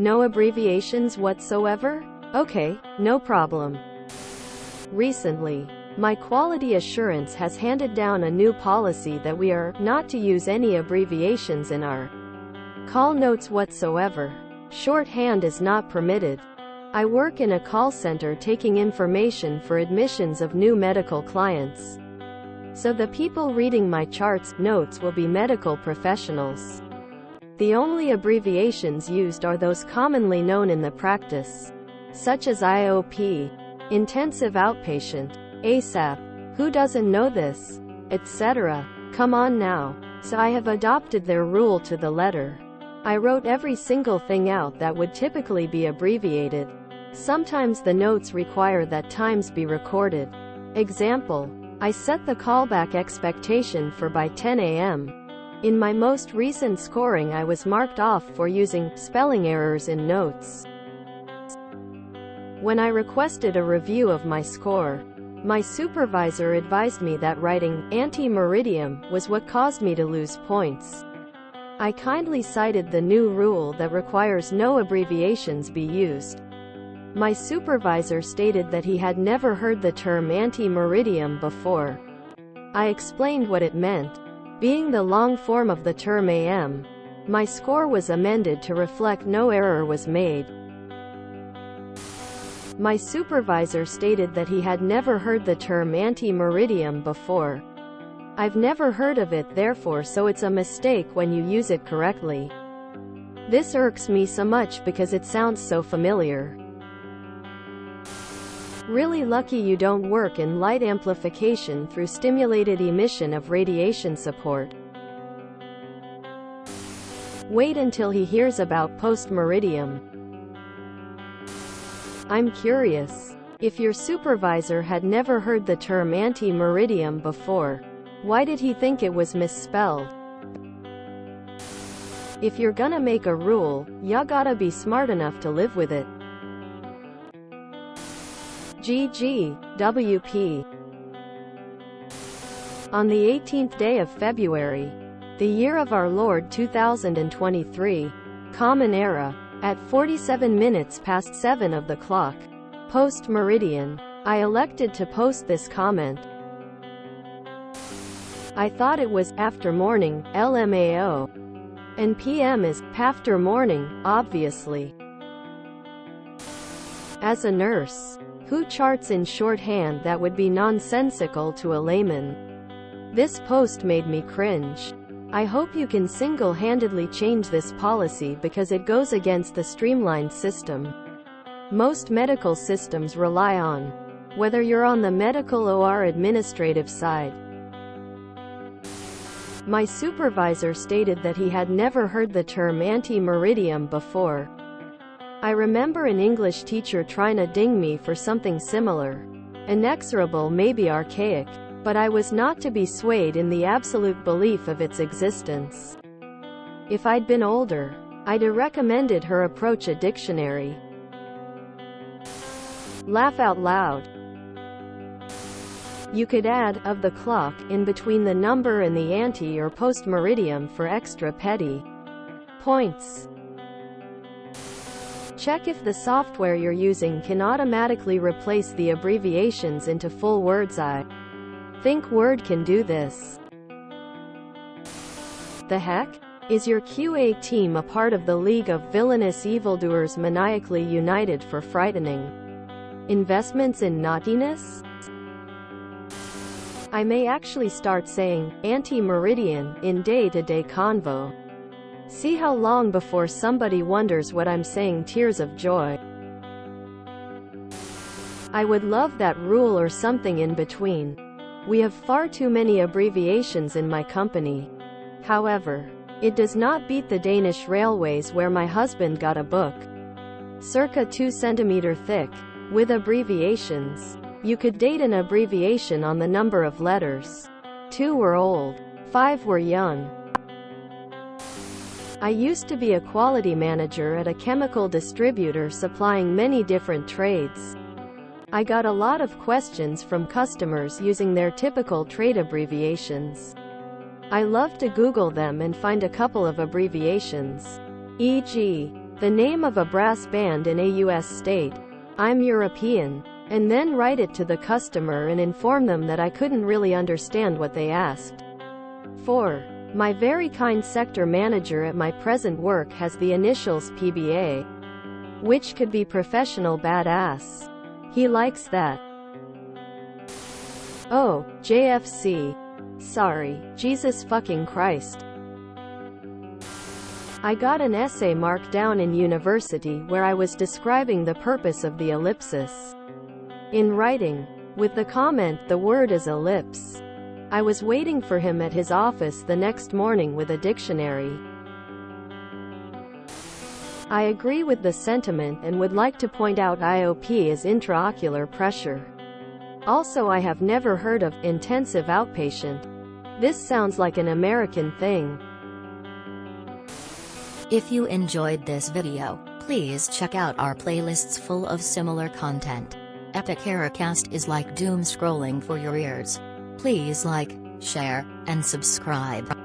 No abbreviations whatsoever? Okay, no problem. Recently, my quality assurance has handed down a new policy that we are not to use any abbreviations in our call notes whatsoever. Shorthand is not permitted. I work in a call center taking information for admissions of new medical clients. So the people reading my charts notes will be medical professionals. The only abbreviations used are those commonly known in the practice, such as IOP, intensive outpatient, ASAP, who doesn't know this, etc. Come on now. So I have adopted their rule to the letter. I wrote every single thing out that would typically be abbreviated. Sometimes the notes require that times be recorded. Example, I set the callback expectation for by 10 a.m. In my most recent scoring I was marked off for using spelling errors in notes. When I requested a review of my score, my supervisor advised me that writing anti-meridium was what caused me to lose points. I kindly cited the new rule that requires no abbreviations be used. My supervisor stated that he had never heard the term anti-meridium before. I explained what it meant. Being the long form of the term AM, my score was amended to reflect no error was made. My supervisor stated that he had never heard the term anti-meridium before. I've never heard of it therefore, so it's a mistake when you use it correctly. This irks me so much because it sounds so familiar. Really lucky you don't work in light amplification through stimulated emission of radiation support. Wait until he hears about post-meridium. I'm curious. If your supervisor had never heard the term anti-meridium before, why did he think it was misspelled? If you're gonna make a rule, ya gotta be smart enough to live with it. GG, WP. On the 18th day of February, the year of our Lord 2023, Common Era, at 47 minutes past 7 of the clock, post-meridian, I elected to post this comment. I thought it was after morning, LMAO. And PM is after morning, obviously. As a nurse who charts in shorthand that would be nonsensical to a layman, this post made me cringe. I hope you can single-handedly change this policy because it goes against the streamlined system most medical systems rely on, whether you're on the medical or administrative side. My supervisor stated that he had never heard the term anti-meridium before. I remember an English teacher trying to ding me for something similar. Inexorable may be archaic, but I was not to be swayed in the absolute belief of its existence. If I'd been older, I'd have recommended her approach a dictionary. Laugh out loud. You could add "of the clock" in between the number and the anti or post-meridium for extra petty points. Check if the software you're using can automatically replace the abbreviations into full words. I think Word can do this. The heck? Is your QA team a part of the League of Villainous Evildoers maniacally united for frightening investments in naughtiness? I may actually start saying anti-meridian in day-to-day convo. See how long before somebody wonders what I'm saying. Tears of joy. I would love that rule or something in between. We have far too many abbreviations in my company. However, it does not beat the Danish railways where my husband got a book, circa 2 centimeter thick, with abbreviations. You could date an abbreviation on the number of letters. 2 were old, 5 were young. I used to be a quality manager at a chemical distributor supplying many different trades. I got a lot of questions from customers using their typical trade abbreviations. I love to Google them and find a couple of abbreviations. E.g., the name of a brass band in a US state, I'm European, and then write it to the customer and inform them that I couldn't really understand what they asked. 4. My very kind sector manager at my present work has the initials PBA, which could be professional badass. He likes that. Oh, JFC. Sorry, Jesus fucking Christ. I got an essay marked down in university where I was describing the purpose of the ellipsis in writing, with the comment the word is ellipse. I was waiting for him at his office the next morning with a dictionary. I agree with the sentiment and would like to point out IOP is intraocular pressure. Also, I have never heard of intensive outpatient. This sounds like an American thing. If you enjoyed this video, please check out our playlists full of similar content. Epic Ericast is like doom scrolling for your ears. Please like, share, and subscribe.